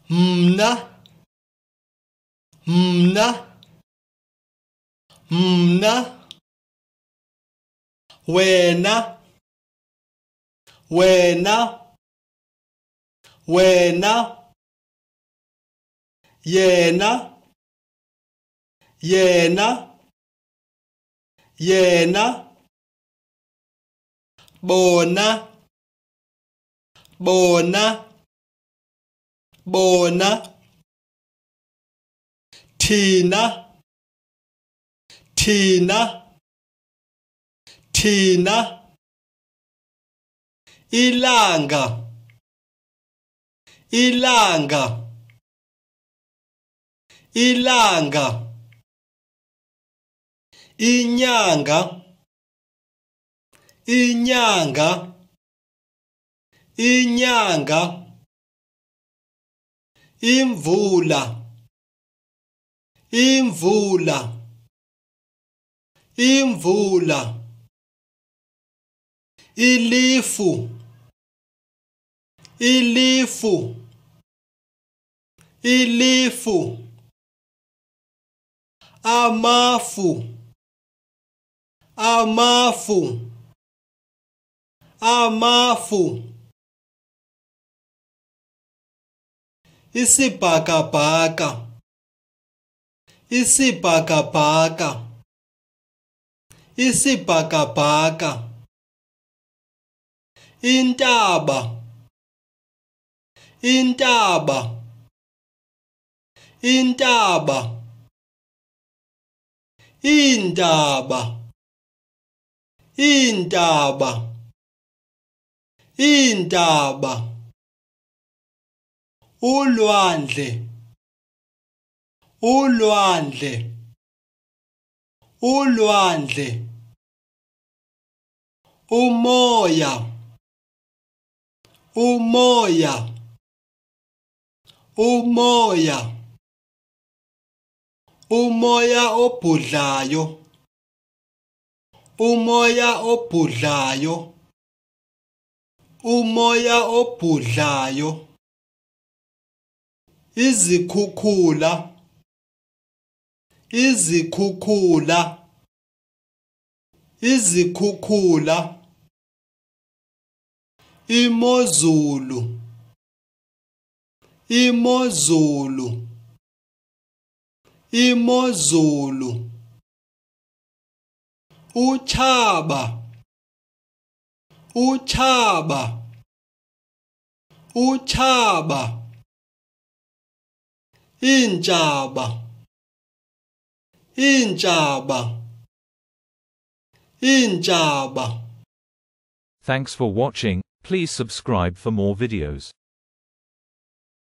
mna mna mna wena wena wena yena yena yena bona bona bona thina thina thina ilanga ilanga ilanga inyanga inyanga inyanga imvula imvula imvula ilifu ilifu ilifu amafu amafu amafu isibhakabhaka isibhakabhaka isibhakabhaka intaba intaba intaba iintaba iintaba iintaba ulwandle ulwandle ulwandle umoya umoya umoya umoya obhudlayo umoya obhudlayo umoya obhudlayo izikhukhula izikhukhula izikhukhula imozulu imozulu imozulu utshaba utshaba utshaba iintshaba iintshaba iintshaba. Thanks for watching. Please subscribe for more videos.